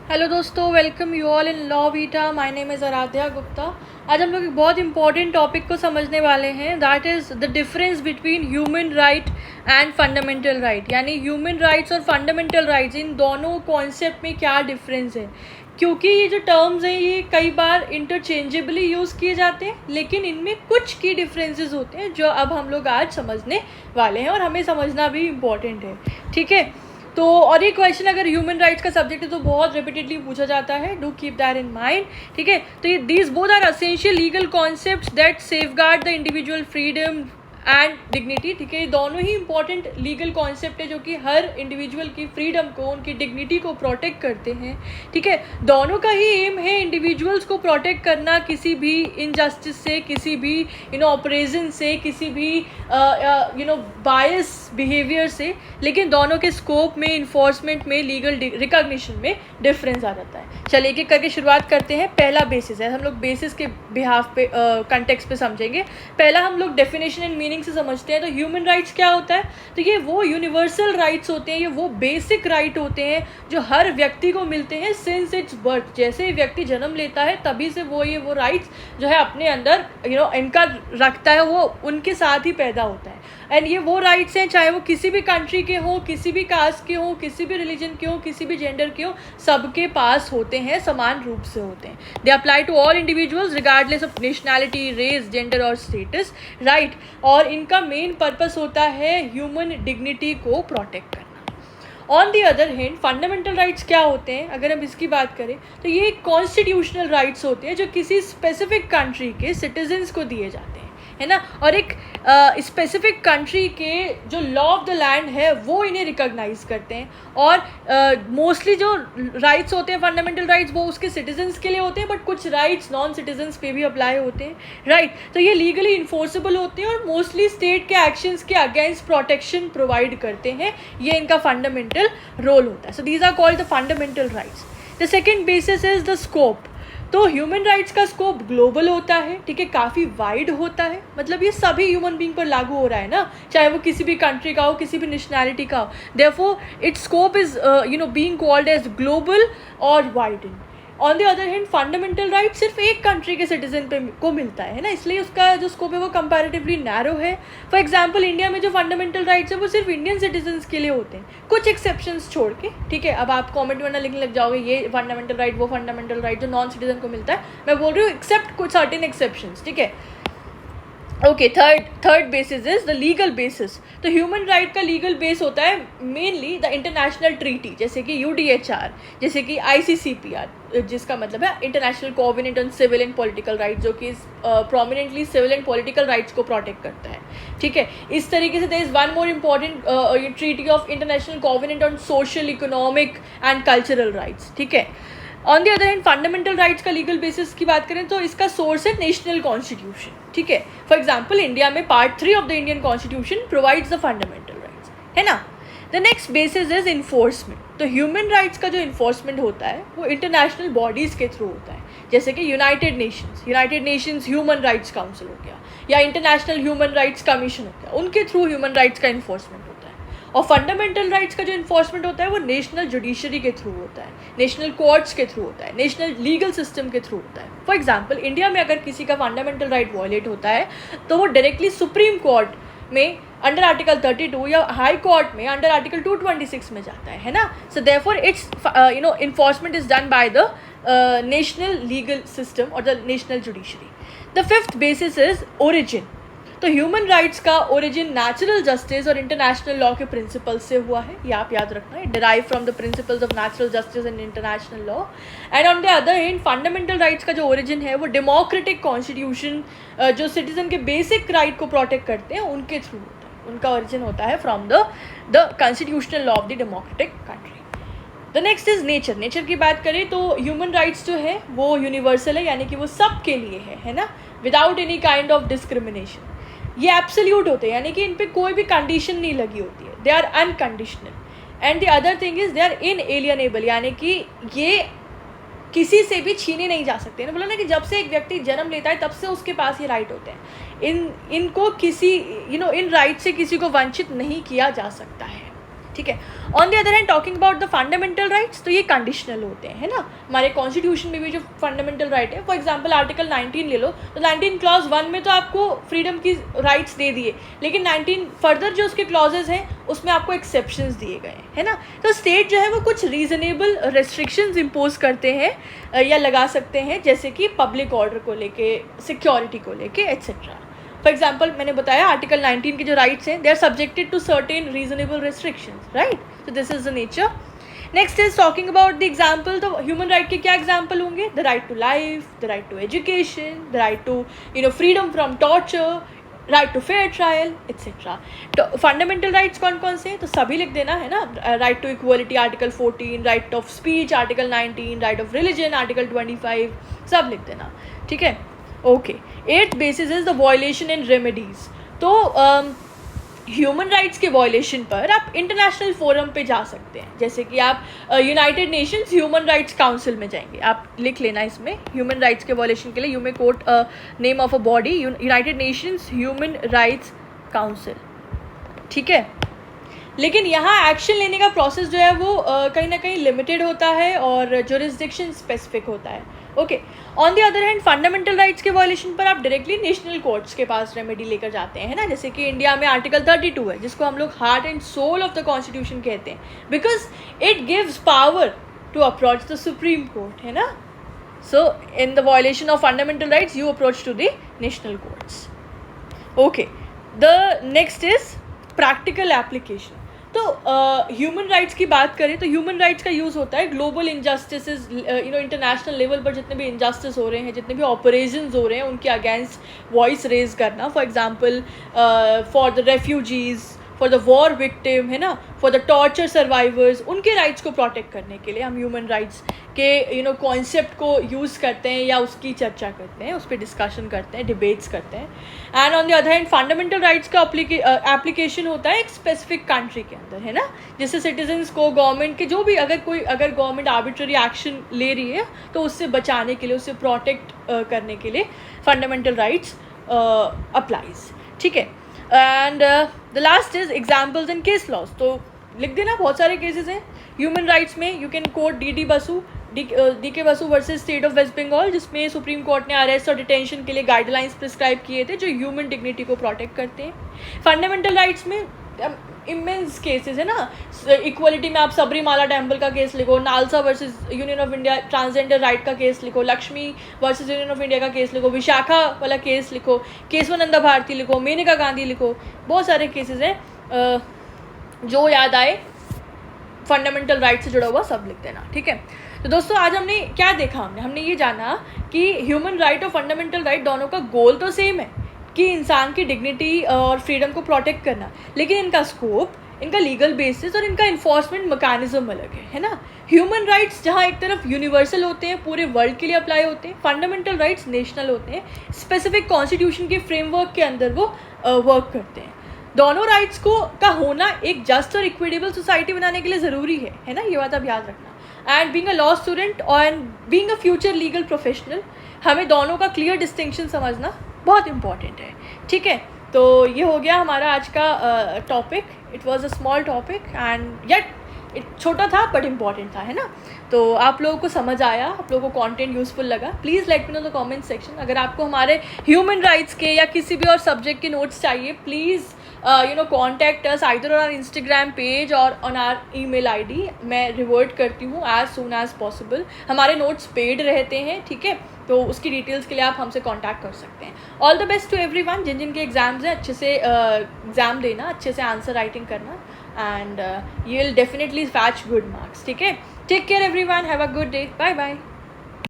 Hello दोस्तों, welcome you all in law vita. My name is Aaradhya Gupta. आज हम लोग एक बहुत इंपॉर्टेंट टॉपिक को समझने वाले हैं, that is the difference between human right and fundamental right. यानी ह्यूमन राइट्स और फंडामेंटल राइट्स, इन दोनों कॉन्सेप्ट में क्या डिफरेंस है। क्योंकि ये जो टर्म्स हैं ये कई बार इंटरचेंजेबली यूज़ किए जाते हैं, लेकिन इनमें कुछ की डिफरेंसेस होते हैं जो अब हम लोग आज समझने वाले हैं और हमें समझना भी इम्पॉर्टेंट है। ठीक है, तो और ये क्वेश्चन अगर ह्यूमन राइट्स का सब्जेक्ट है तो बहुत रिपीटेडली पूछा जाता है, do keep that in mind. ठीक है, तो ये these both are essential legal concepts that safeguard the individual freedom and dignity. ठीक है, ये दोनों ही इंपॉर्टेंट लीगल कॉन्सेप्ट है जो कि हर इंडिविजुअल की फ्रीडम को, उनकी डिग्निटी को प्रोटेक्ट करते हैं। ठीक है, दोनों का ही एम है इंडिविजुअल्स को प्रोटेक्ट करना किसी भी इनजस्टिस से, किसी भी ऑपरेशन से, किसी भी बायस बिहेवियर से। लेकिन दोनों के स्कोप में, इन्फोर्समेंट में, लीगल रिकॉग्निशन में डिफरेंस आ जाता है। चलिए एक एक करके शुरुआत करते हैं। पहला बेसिस है, हम लोग बेसिस के बिहाफ पे कंटेक्स्ट पे समझेंगे। पहला हम लोग डेफिनेशन एंड मीनिंग से समझते हैं। तो ह्यूमन राइट्स क्या होता है? तो ये वो यूनिवर्सल राइट्स होते हैं, ये वो बेसिक राइट होते हैं जो हर व्यक्ति को मिलते हैं सिंस इट्स बर्थ। जैसे व्यक्ति जन्म लेता है तभी से वो राइट्स जो है अपने अंदर इनका रखता है, वो उनके साथ ही पैदा होता है। एंड ये वो राइट्स हैं, चाहे वो किसी भी कंट्री के हों, किसी भी कास्ट के हों, किसी भी रिलीजन के हों, किसी भी जेंडर के हों, सबके पास होते हैं, समान रूप से होते हैं। They apply to all individuals regardless of nationality, race, gender और स्टेटस। राइट, और इनका मेन पर्पस होता है ह्यूमन डिग्निटी को प्रोटेक्ट करना। On the other hand fundamental rights क्या होते हैं, अगर हम इसकी बात करें तो ये कॉन्स्टिट्यूशनल राइट्स होते हैं जो किसी स्पेसिफिक कंट्री के सिटीजन्स को दिए जाते हैं, है ना। और एक स्पेसिफिक कंट्री के जो लॉ ऑफ द लैंड है वो इन्हें रिकॉग्नाइज करते हैं। और मोस्टली जो राइट्स होते हैं फंडामेंटल राइट्स वो उसके सिटीजन्स के लिए होते हैं, बट कुछ राइट्स नॉन सिटीजन्स पे भी अप्लाई होते हैं। राइट, तो ये लीगली इन्फोर्सेबल होते हैं और मोस्टली स्टेट के एक्शंस के अगेंस्ट प्रोटेक्शन प्रोवाइड करते हैं। ये इनका फंडामेंटल रोल होता है। So these are called the fundamental rights. The second basis is the scope. तो ह्यूमन राइट्स का स्कोप ग्लोबल होता है, ठीक है, काफ़ी वाइड होता है। मतलब ये सभी ह्यूमन बीइंग पर लागू हो रहा है ना, चाहे वो किसी भी कंट्री का हो, किसी भी नेशनैलिटी का हो। Therefore its scope is being called as global और widened. On the other hand fundamental right सिर्फ एक कंट्री के सिटीजन पे को मिलता है ना, इसलिए उसका जो स्कोप है वो कंपैरेटिवली नैरो है। फॉर एग्जांपल इंडिया में जो फंडामेंटल राइट्स है वो सिर्फ इंडियन सिटीजन्स के लिए होते हैं, कुछ एक्सेप्शंस छोड़ के। ठीक है, अब आप कमेंट वरना लिखने लग जाओगे ये फंडामेंटल राइट, वो फंडामेंटल राइट जो नॉन सिटीजन को मिलता है। मैं बोल रही हूँ एक्सेप्ट कुछ सर्टेन एक्सेप्शंस। ठीक है, okay, third basis is the legal basis. तो ह्यूमन राइट का लीगल बेस होता है मेनली द इंटरनेशनल ट्रीटी, जैसे कि UDHR, जैसे कि ICCPR, जिसका मतलब है international covenant on civil and political rights, जो कि prominently civil and political rights को प्रोटेक्ट करता है। ठीक है, इस तरीके से there is one more important treaty of international covenant on social, economic and cultural rights. ठीक है, on the other hand fundamental rights का लीगल बेसिस की बात करें तो इसका सोर्स है नेशनल कॉन्स्टिट्यूशन। ठीक है, फॉर एग्जांपल इंडिया में part 3 of the Indian constitution provides the fundamental rights, है ना। The next basis is enforcement. तो ह्यूमन राइट्स का जो इन्फोर्समेंट होता है वो इंटरनेशनल बॉडीज़ के थ्रू होता है, जैसे कि United Nations human rights council हो गया, या इंटरनेशनल ह्यूमन राइट्स कमीशन हो गया, उनके थ्रू ह्यूमन राइट्स का इन्फोर्समेंट होता है। और फंडामेंटल राइट्स का जो इन्फोर्समेंट होता है वो नेशनल जुडिशरी के थ्रू होता है, नेशनल कोर्ट्स के थ्रू होता है, नेशनल लीगल सिस्टम के थ्रू होता है। फॉर एग्जांपल इंडिया में अगर किसी का फंडामेंटल राइट वायलेट होता है तो वो डायरेक्टली सुप्रीम कोर्ट में अंडर आर्टिकल 32 या हाई कोर्ट में अंडर आर्टिकल 226 में जाता है ना। So therefore its enforcement is done by the national legal system और the national judiciary. The fifth basis is origin. तो ह्यूमन राइट्स का ओरिजिन नेचुरल जस्टिस और इंटरनेशनल लॉ के प्रिंसिपल से हुआ है, ये आप याद रखना है, derive from the principles of natural justice and international law. And on the other hand fundamental rights का जो ओरिजिन है वो डेमोक्रेटिक कॉन्स्टिट्यूशन जो सिटीजन के बेसिक राइट को प्रोटेक्ट करते हैं उनके थ्रू होता है, उनका ओरिजिन होता है from the constitutional law of the democratic country. The next is nature. Nature की बात करें तो ह्यूमन राइट्स जो है वो यूनिवर्सल है, यानी कि वो सब के लिए है ना, without any kind of discrimination. ये एब्सोल्यूट होते हैं, यानी कि इन पे कोई भी कंडीशन नहीं लगी होती है, they are unconditional. And the other thing is they are inalienable, यानी कि ये किसी से भी छीने नहीं जा सकते ना। बोला ना कि जब से एक व्यक्ति जन्म लेता है तब से उसके पास ये राइट होते हैं, इनको किसी इन राइट से किसी को वंचित नहीं किया जा सकता है। ठीक है। On the other hand talking about the fundamental rights, तो ये कंडीशनल होते हैं, है ना। हमारे कॉन्स्टिट्यूशन में भी जो फंडामेंटल राइट है, फॉर एग्जांपल आर्टिकल 19 ले लो, तो 19 क्लॉज 1 में तो आपको फ्रीडम की राइट्स दे दिए, लेकिन 19 फर्दर जो उसके क्लॉजेज हैं उसमें आपको एक्सेप्शंस दिए गए हैं, है ना। तो स्टेट जो है वो कुछ रीजनेबल रेस्ट्रिक्शंस इम्पोज करते हैं या लगा सकते हैं, जैसे कि पब्लिक ऑर्डर को लेके, सिक्योरिटी को लेके, एट्सेट्रा। फॉर एग्जाम्पल मैंने बताया आर्टिकल 19 के जो राइट्स हैं, they are subjected to certain reasonable restrictions, right. So this is the nature. Next is talking about the example, तो ह्यूमन राइट के क्या एग्जाम्पल होंगे? The right to life, the right to education, the right to freedom from torture, right to fair trial, etcetera. तो fundamental rights कौन कौन से हैं? तो सभी लिख देना, है ना। Right to equality article 14, right of speech article 19, right of religion article 25, सब लिख देना, ठीक है। Okay. 8th basis is the violation and remedies. तो ह्यूमन राइट्स के वायलेशन पर आप इंटरनेशनल फोरम पे जा सकते हैं, जैसे कि आप United Nations human rights council में जाएंगे, आप लिख लेना इसमें ह्यूमन राइट्स के वायलेशन के लिए you may quote name of a body, United Nations human rights council, ठीक है। लेकिन यहाँ एक्शन लेने का प्रोसेस जो है वो कहीं ना कहीं लिमिटेड होता है और जुरिस्डिक्शन स्पेसिफिक होता है, okay. On the other hand fundamental rights के वायलेशन पर आप डायरेक्टली नेशनल कोर्ट्स के पास रेमेडी लेकर जाते हैं, है ना। जैसे कि इंडिया में आर्टिकल 32 है, जिसको हम लोग heart and soul of the constitution कहते हैं, because it gives power to approach the supreme court, है ना। So in the violation of fundamental rights you approach to the national courts, okay. The next is practical application. तो human rights की बात करें तो human rights का use होता है ग्लोबल इनजस्टिसेस, इंटरनेशनल लेवल पर जितने भी इनजस्टिस हो रहे हैं, जितने भी ऑपरेशंस हो रहे हैं, उनके अगेंस्ट वॉइस रेज करना। For example for the refugees, for the war victim, है ना, फॉर द टॉर्चर सर्वाइवर्स, उनके राइट्स को प्रोटेक्ट करने के लिए हम ह्यूमन राइट्स के कॉन्सेप्ट को यूज़ करते हैं या उसकी चर्चा करते हैं, उस पर डिस्कशन करते हैं, डिबेट्स करते हैं। And on the other hand fundamental rights का एप्लीकेशन होता है एक स्पेसिफिक कंट्री के अंदर, है ना, जिससे सिटीजन्स को गवर्नमेंट के जो भी अगर गवर्नमेंट आर्बिट्ररी एक्शन ले रही है तो उससे बचाने के लिए, उससे प्रोटेक्ट करने के लिए फंडामेंटल राइट्स अप्लाइज, ठीक है। And the last is examples and case laws. तो लिख देना, बहुत सारे केसेस हैं ह्यूमन राइट्स में। You can quote D K Basu versus state of West Bengal, जिसमें सुप्रीम कोर्ट ने अरेस्ट और डिटेंशन के लिए गाइडलाइंस प्रिस्क्राइब किए थे जो ह्यूमन डिग्निटी को प्रोटेक्ट करते हैं। फंडामेंटल राइट्स में इमेंस केसेस है ना, इक्वलिटी में आप सबरीमाला टेम्पल का केस लिखो, NALSA versus union of India transgender right का केस लिखो, Lakshmi versus union of India का केस लिखो, विशाखा वाला केस लिखो, केशवानंदा भारती लिखो, मेनका गांधी लिखो, बहुत सारे केसेस हैं, जो याद आए फंडामेंटल राइट से जुड़ा हुआ सब लिख देना, ठीक है। तो दोस्तों आज हमने क्या देखा, हमने ये जाना कि ह्यूमन राइट और फंडामेंटल राइट दोनों का गोल तो सेम है कि इंसान की डिग्निटी और फ्रीडम को प्रोटेक्ट करना, लेकिन इनका स्कोप, इनका लीगल बेसिस और इनका इन्फोर्समेंट मैकेनिज्म अलग है ना। ह्यूमन राइट्स जहाँ एक तरफ यूनिवर्सल होते हैं, पूरे वर्ल्ड के लिए अप्लाई होते हैं, फंडामेंटल राइट्स नेशनल होते हैं, स्पेसिफिक कॉन्स्टिट्यूशन के फ्रेमवर्क के अंदर वो वर्क करते हैं। दोनों राइट्स का होना एक जस्ट और इक्विटेबल सोसाइटी बनाने के लिए ज़रूरी है ना, ये बात आप याद रखना। And being a law student and being a future legal professional, हमें दोनों का क्लियर डिस्टिंक्शन समझना बहुत इंपॉर्टेंट है, ठीक है। तो ये हो गया हमारा आज का topic. It was a small topic and yet छोटा था बट इम्पॉर्टेंट था, है ना। तो आप लोगों को समझ आया, आप लोगों को कंटेंट यूजफुल लगा, please let me know the comment section. अगर आपको हमारे ह्यूमन राइट्स के या किसी भी और सब्जेक्ट के नोट्स चाहिए, please contact us either on our Instagram page और ऑन आवर ईमेल आईडी। मैं रिवर्ट करती हूँ एज सून एज पॉसिबल। हमारे नोट्स पेड रहते हैं, ठीक है, तो उसकी डिटेल्स के लिए आप हमसे कांटेक्ट कर सकते हैं। All the best to everyone, जिन जिनके एग्जाम्स हैं अच्छे से एग्ज़ाम देना, अच्छे से आंसर राइटिंग करना, and you will definitely fetch good marks, ठीक है। Take care everyone, have a good day, bye bye.